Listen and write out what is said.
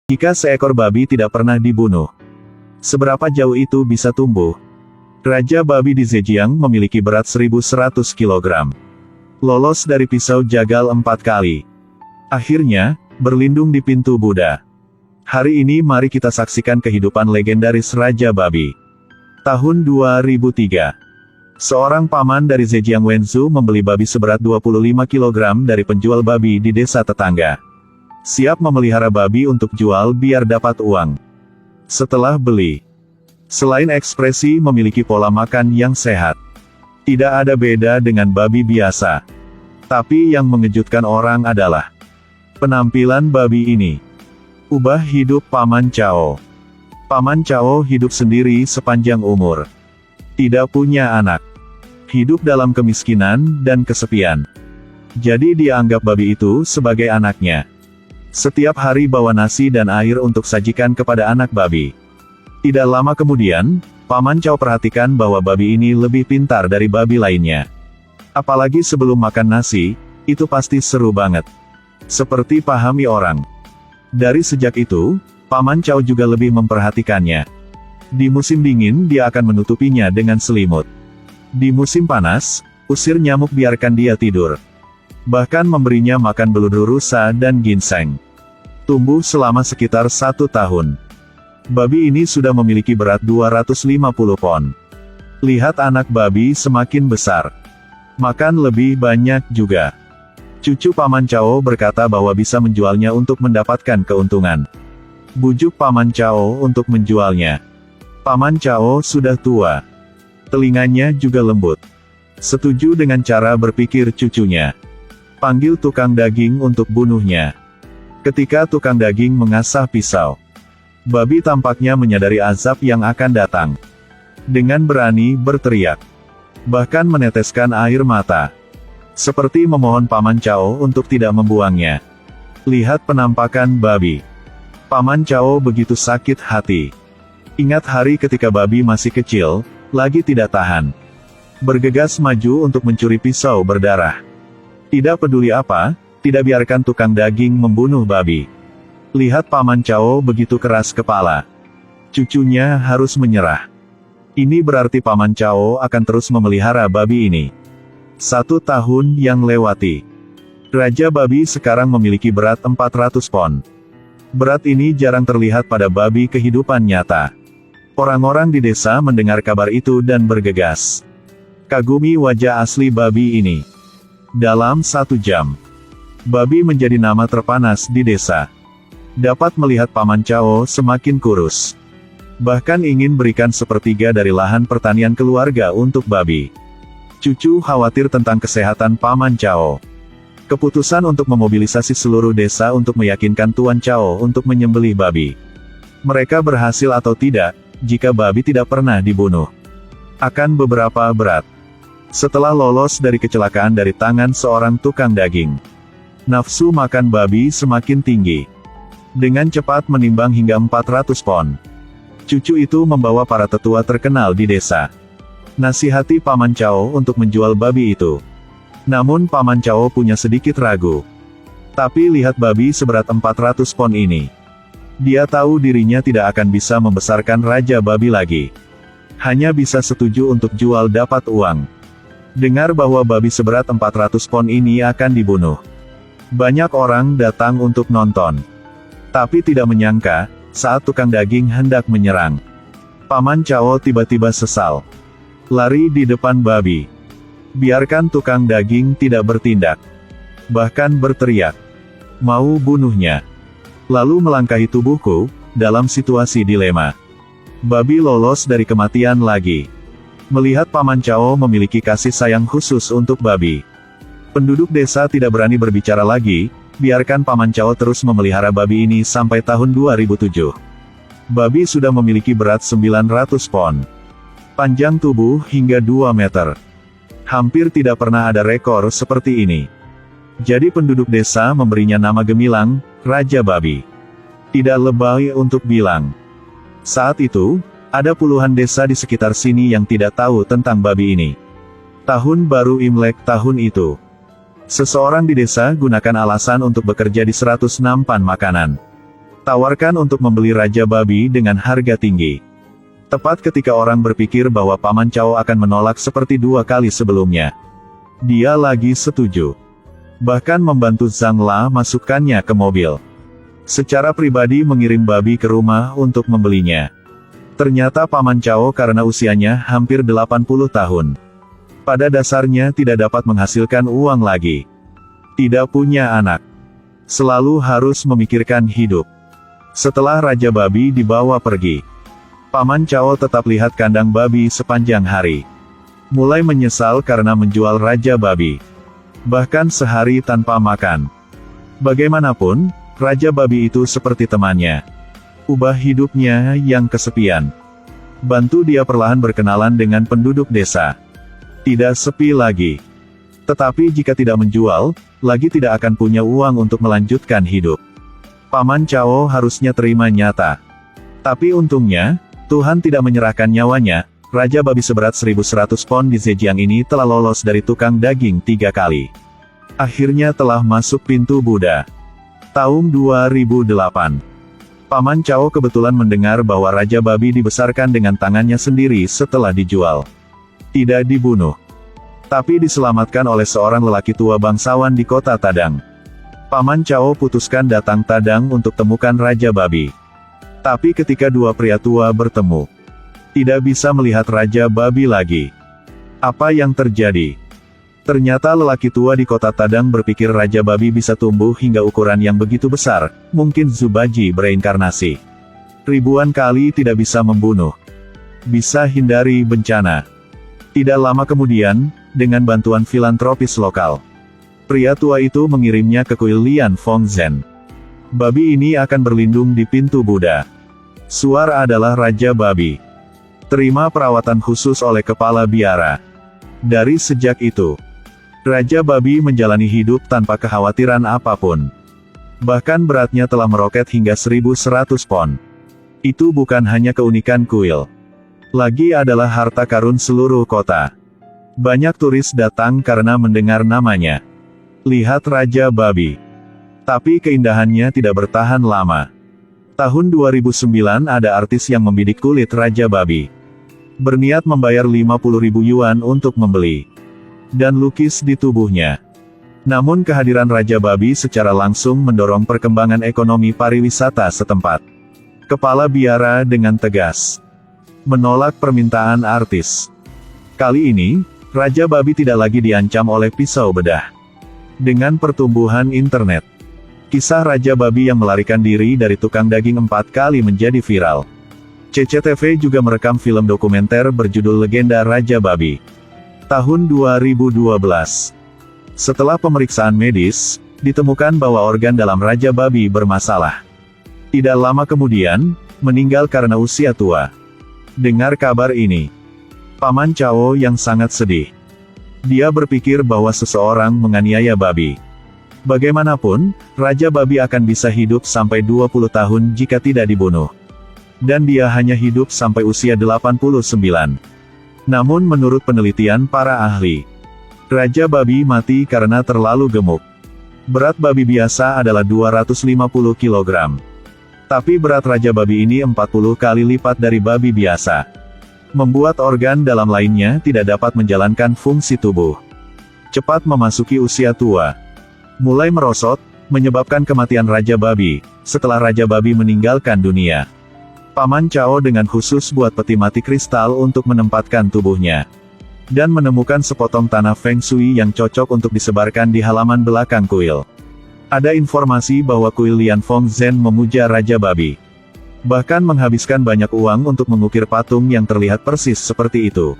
Jika seekor babi tidak pernah dibunuh, seberapa jauh itu bisa tumbuh? Raja babi di Zhejiang memiliki berat 1.100 kg. Lolos dari pisau jagal 4 kali. Akhirnya, berlindung di pintu Buddha. Hari ini mari kita saksikan kehidupan legendaris Raja Babi. Tahun 2003. Seorang paman dari Zhejiang Wenzhou membeli babi seberat 25 kg dari penjual babi di desa tetangga. Siap memelihara babi untuk jual biar dapat uang. Setelah beli, selain ekspresi memiliki pola makan yang sehat, tidak ada beda dengan babi biasa. Tapi yang mengejutkan orang adalah penampilan babi ini. Ubah hidup Paman Cao. Paman Cao hidup sendiri sepanjang umur. Tidak punya anak. Hidup dalam kemiskinan dan kesepian. Jadi dia anggap babi itu sebagai anaknya. Setiap hari bawa nasi dan air untuk sajikan kepada anak babi. Tidak lama kemudian, Paman Cao perhatikan bahwa babi ini lebih pintar dari babi lainnya. Apalagi sebelum makan nasi, itu pasti seru banget. Seperti pahami orang. Dari sejak itu, Paman Cao juga lebih memperhatikannya. Di musim dingin dia akan menutupinya dengan selimut. Di musim panas, usir nyamuk biarkan dia tidur. Bahkan memberinya makan beludu rusa dan ginseng. Tumbuh selama sekitar 1 tahun. Babi ini sudah memiliki berat 250 pon. Lihat anak babi semakin besar. Makan lebih banyak juga. Cucu Paman Cao berkata bahwa bisa menjualnya untuk mendapatkan keuntungan. Bujuk Paman Cao untuk menjualnya. Paman Cao sudah tua. Telinganya juga lembut. Setuju dengan cara berpikir cucunya. Panggil tukang daging untuk bunuhnya. Ketika tukang daging mengasah pisau, babi tampaknya menyadari azab yang akan datang. Dengan berani berteriak. Bahkan meneteskan air mata. Seperti memohon Paman Cao untuk tidak membuangnya. Lihat penampakan babi. Paman Cao begitu sakit hati. Ingat hari ketika babi masih kecil, lagi tidak tahan. Bergegas maju untuk mencuri pisau berdarah. Tidak peduli apa, tidak biarkan tukang daging membunuh babi. Lihat Paman Cao begitu keras kepala. Cucunya harus menyerah. Ini berarti Paman Cao akan terus memelihara babi ini. 1 tahun yang lewati. Raja babi sekarang memiliki berat 400 pon. Berat ini jarang terlihat pada babi kehidupan nyata. Orang-orang di desa mendengar kabar itu dan bergegas. Kagumi wajah asli babi ini. Dalam 1 jam, babi menjadi nama terpanas di desa. Dapat melihat Paman Cao semakin kurus. Bahkan ingin berikan sepertiga dari lahan pertanian keluarga untuk babi. Cucu khawatir tentang kesehatan Paman Cao. Keputusan untuk memobilisasi seluruh desa untuk meyakinkan Tuan Cao untuk menyembelih babi. Mereka berhasil atau tidak, jika babi tidak pernah dibunuh. Akan beberapa berat. Setelah lolos dari kecelakaan dari tangan seorang tukang daging, nafsu makan babi semakin tinggi. Dengan cepat menimbang hingga 400 pon. Cucu itu membawa para tetua terkenal di desa. Nasihati Paman Cao untuk menjual babi itu. Namun Paman Cao punya sedikit ragu. Tapi lihat babi seberat 400 pon ini. Dia tahu dirinya tidak akan bisa membesarkan raja babi lagi. Hanya bisa setuju untuk jual dapat uang. Dengar bahwa babi seberat 400 pon ini akan dibunuh. Banyak orang datang untuk nonton. Tapi tidak menyangka, saat tukang daging hendak menyerang, Paman Cao tiba-tiba sesal. Lari di depan babi. Biarkan tukang daging tidak bertindak. Bahkan berteriak. Mau bunuhnya. Lalu melangkahi tubuhku, dalam situasi dilema. Babi lolos dari kematian lagi. Melihat Paman Cao memiliki kasih sayang khusus untuk babi. Penduduk desa tidak berani berbicara lagi, biarkan Paman Cao terus memelihara babi ini sampai tahun 2007. Babi sudah memiliki berat 900 pon. Panjang tubuh hingga 2 meter. Hampir tidak pernah ada rekor seperti ini. Jadi penduduk desa memberinya nama gemilang, Raja Babi. Tidak lebay untuk bilang. Saat itu, ada puluhan desa di sekitar sini yang tidak tahu tentang babi ini. Tahun baru Imlek tahun itu. Seseorang di desa gunakan alasan untuk bekerja di 100 nampan makanan. Tawarkan untuk membeli Raja Babi dengan harga tinggi. Tepat ketika orang berpikir bahwa Paman Cao akan menolak seperti 2 kali sebelumnya. Dia lagi setuju. Bahkan membantu Zhang La masukkannya ke mobil. Secara pribadi mengirim babi ke rumah untuk membelinya. Ternyata Paman Cao karena usianya hampir 80 tahun. Pada dasarnya tidak dapat menghasilkan uang lagi. Tidak punya anak. Selalu harus memikirkan hidup. Setelah Raja Babi dibawa pergi, Paman Cao tetap lihat kandang babi sepanjang hari. Mulai menyesal karena menjual Raja Babi. Bahkan sehari tanpa makan. Bagaimanapun, Raja Babi itu seperti temannya. Ubah hidupnya yang kesepian. Bantu dia perlahan berkenalan dengan penduduk desa. Tidak sepi lagi. Tetapi jika tidak menjual, lagi tidak akan punya uang untuk melanjutkan hidup. Paman Cao harusnya terima nyata. Tapi untungnya, Tuhan tidak menyerahkan nyawanya. Raja Babi seberat 1.100 pon di Zhejiang ini telah lolos dari tukang daging 3 kali. Akhirnya telah masuk pintu Buddha. Tahun 2008. Paman Cao kebetulan mendengar bahwa Raja Babi dibesarkan dengan tangannya sendiri setelah dijual. Tidak dibunuh. Tapi diselamatkan oleh seorang lelaki tua bangsawan di kota Tadang. Paman Cao putuskan datang Tadang untuk temukan Raja Babi. Tapi ketika dua pria tua bertemu, tidak bisa melihat Raja Babi lagi. Apa yang terjadi? Ternyata lelaki tua di kota Tadang berpikir Raja Babi bisa tumbuh hingga ukuran yang begitu besar, mungkin Zubaji bereinkarnasi. Ribuan kali tidak bisa membunuh. Bisa hindari bencana. Tidak lama kemudian, dengan bantuan filantropis lokal, pria tua itu mengirimnya ke kuil Lian Fongzhen. Babi ini akan berlindung di pintu Buddha. Suar adalah Raja Babi. Terima perawatan khusus oleh kepala biara. Dari sejak itu, Raja Babi menjalani hidup tanpa kekhawatiran apapun. Bahkan beratnya telah meroket hingga 1.100 pon. Itu bukan hanya keunikan kuil. Lagi adalah harta karun seluruh kota. Banyak turis datang karena mendengar namanya. Lihat Raja Babi. Tapi keindahannya tidak bertahan lama. Tahun 2009 ada artis yang membidik kulit Raja Babi. Berniat membayar 50.000 yuan untuk membeli dan lukis di tubuhnya. Namun kehadiran Raja Babi secara langsung mendorong perkembangan ekonomi pariwisata setempat. Kepala biara dengan tegas menolak permintaan artis. Kali ini, Raja Babi tidak lagi diancam oleh pisau bedah. Dengan pertumbuhan internet, kisah Raja Babi yang melarikan diri dari tukang daging 4 kali menjadi viral. CCTV juga merekam film dokumenter berjudul Legenda Raja Babi. Tahun 2012. Setelah pemeriksaan medis, ditemukan bahwa organ dalam Raja Babi bermasalah. Tidak lama kemudian, meninggal karena usia tua. Dengar kabar ini, Paman Cao yang sangat sedih. Dia berpikir bahwa seseorang menganiaya babi. Bagaimanapun, Raja Babi akan bisa hidup sampai 20 tahun jika tidak dibunuh. Dan dia hanya hidup sampai usia 89. Namun menurut penelitian para ahli, Raja Babi mati karena terlalu gemuk. Berat babi biasa adalah 250 kg. Tapi berat Raja Babi ini 40 kali lipat dari babi biasa. Membuat organ dalam lainnya tidak dapat menjalankan fungsi tubuh. Cepat memasuki usia tua. Mulai merosot, menyebabkan kematian Raja Babi, setelah Raja Babi meninggalkan dunia. Paman Cao dengan khusus buat peti mati kristal untuk menempatkan tubuhnya. Dan menemukan sepotong tanah Feng Shui yang cocok untuk disebarkan di halaman belakang kuil. Ada informasi bahwa kuil Lian Fongzhen memuja Raja Babi. Bahkan menghabiskan banyak uang untuk mengukir patung yang terlihat persis seperti itu.